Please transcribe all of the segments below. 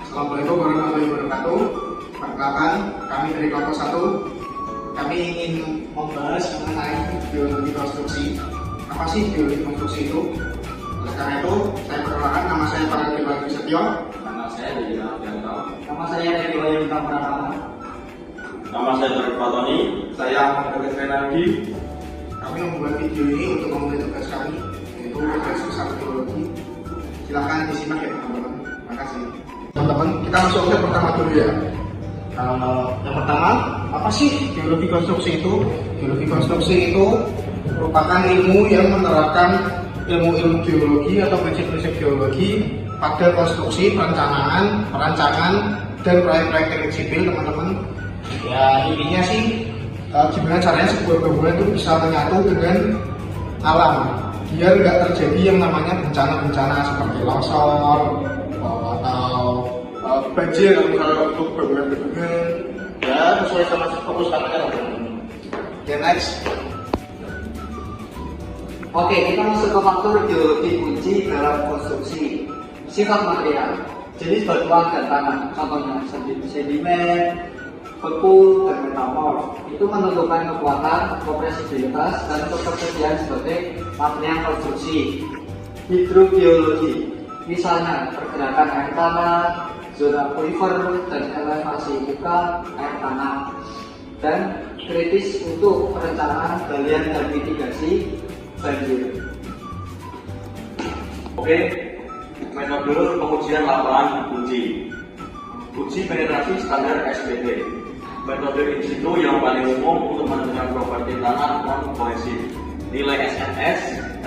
Assalamualaikum warahmatullahi wabarakatuh. Perkenalkan, kami dari kelompok 1. Kami ingin membahas mengenai biologi konstruksi. Apa sih biologi konstruksi itu? Oleh karena itu, saya perkenalkan, nama saya Paragil Bagi Setio. Nama saya Dedi Alfianto. Nama saya Redi Wayu Pratama. Nama saya Tarik Fatoni. Saya Muhammad Renaldi. Kami membuat video ini untuk memenuhi tugas kami, yaitu tugas besar biologi. Silahkan disimak ya teman-teman. Terima kasih. Teman-teman, kita masuk ke pertama dulu ya. Yang pertama, apa sih biologi konstruksi itu? Biologi konstruksi itu merupakan ilmu yang menerapkan ilmu-ilmu biologi atau prinsip-prinsip biologi pada konstruksi, perancangan, dan proyek-proyek teknik sipil, teman-teman. Ya, intinya sih gimana caranya sebuah bangunan itu bisa menyatu dengan alam biar nggak terjadi yang namanya bencana-bencana seperti longsor atau banjir kalau untuk bangunan-bangunan ya sesuai sama fokus utamanya. Oke, next. Oke, kita masuk ke faktor geologi kunci dalam konstruksi. Sifat material, jenis batuan dan tanah, contohnya sedimen, beku, dan metamorf. Itu menentukan kekuatan, kompresibilitas, dan ketersediaan sebagai material konstruksi. Hidrogeologi, misalnya pergerakan air tanah, zona aquifer, dan elevasi muka air tanah. Dan kritis untuk perencanaan galian dan mitigasi banjir. Oke, metode pengujian lapangan kunci. Uji penetrasi standar SPT. Metode in situ yang paling umum untuk menentukan properti tanah non kohesif. Nilai SNS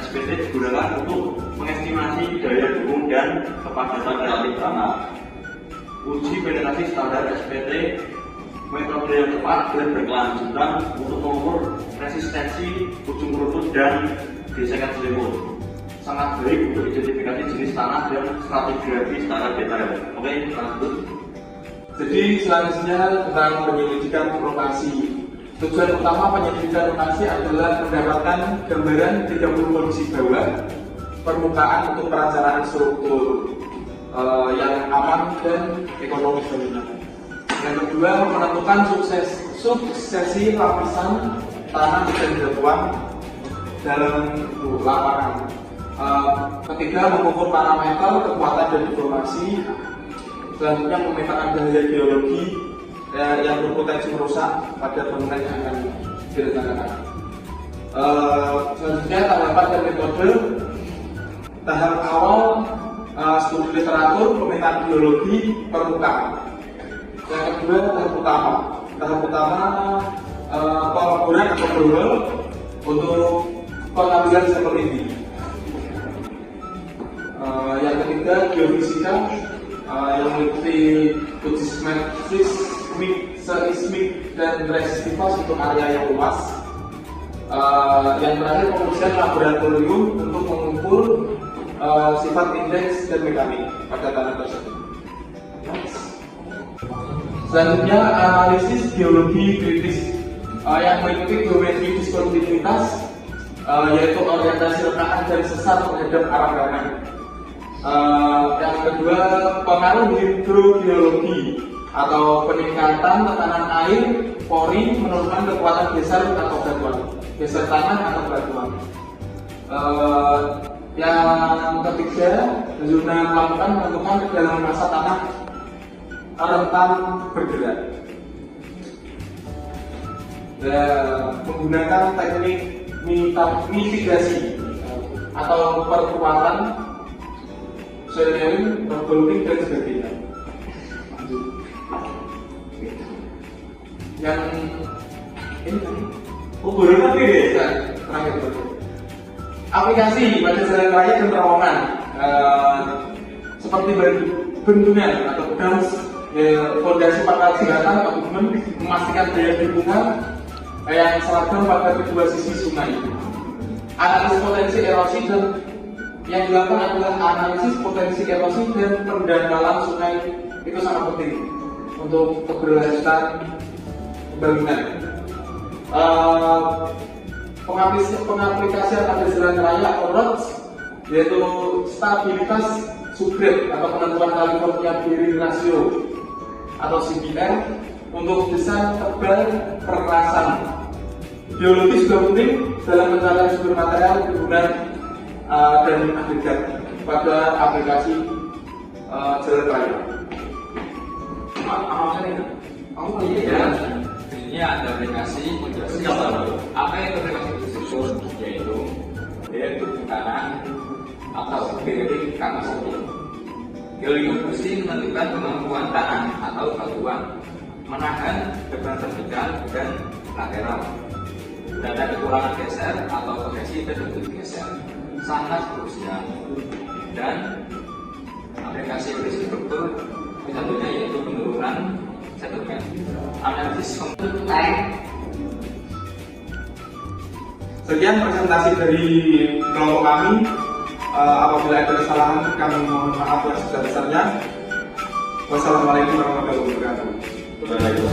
SPT digunakan untuk mengestimasi daya dukung dan kepadatan relatif tanah. Uji penetrasi standar SPT metode yang tepat dan berkelanjutan untuk mengukur resistensi ujung runtuh dan gesekan selimut. Sangat baik untuk identifikasi jenis tanah dan stratigrafi secara detail. Oke, lanjut. Jadi selanjutnya tentang penyelidikan lokasi. Tujuan utama penyelidikan lokasi adalah mendapatkan gambaran 30 kondisi bawah permukaan untuk perencanaan struktur yang aman dan ekonomis tentunya. Yang kedua, menentukan suksesi lapisan tanah dan batuan dalam lapangan. Ketiga, mengukur parameter kekuatan dan deformasi. Selanjutnya, memetakan bahaya geologi yang berpotensi merusak pada bangunan yang akan direncanakan. Selanjutnya, tanggapan dan metode. Tahap awal, studi literatur, pemetaan geologi permukaan. Yang kedua, tahap utama pengukuran atau borehol untuk pengambilan sampel inti. Yang ketiga, geofisika yang meliputi uji seismik dan resistivitas untuk area yang luas. Yang terakhir, pengujian laboratorium untuk mengukur sifat indeks dan mekanik pada tanah tersebut. Selanjutnya, analisis geologi kritis yang meliputi geometri diskontinuitas, yaitu orientasi rekakan dan sesar terhadap arah kanan. Yang kedua, pengaruh hidrogeologi atau peningkatan tekanan air pori menurunkan kekuatan geser atau batuan, geser tanah atau batuan. Yang ketiga, zona melakukan menentukan kedalaman massa tanah rentan bergerak. Menggunakan teknik mitigasi atau perkuatan, sharing, bergolfing dan sebagainya. Yang ini tadi, Baru nanti deh. terakhir aplikasi pada jalan raya dan terowongan seperti bendungan atau dams, fondasi pangkal jembatan atau movement, memastikan daya dukungan yang seragam pada kedua sisi sungai. Analisis potensi erosi dan yang dilakukan adalah analisis potensi erosi dan pendangkalan sungai. Itu sangat penting untuk keberlanjutan pembangunan. Pengaplikasian pada jalan raya atau roads, yaitu stabilitas subgrade atau penentuan California Bearing Ratio atau CBR untuk besar, tebal, perkerasan. Biologi juga penting dalam pencarian sumber material, kegunaan dan agregat pada aplikasi jalan raya. Oh iya, ini ada aplikasi apa yang aplikasi khusus yaitu putaran atau bearing kapasitor. Geologi besi menentukan kemampuan tanah atau batuan menahan beban vertikal dan lateral. Data kekurangan geser atau progresi terbentuk geser sangat krusial. Dan aplikasi struktur satunya yaitu penurunan settlement. Analisis komputer. Sekian presentasi dari kelompok kami. Apabila ada kesalahan, kami mohon maaf yang sebesar-besarnya. Wassalamualaikum warahmatullahi wabarakatuh.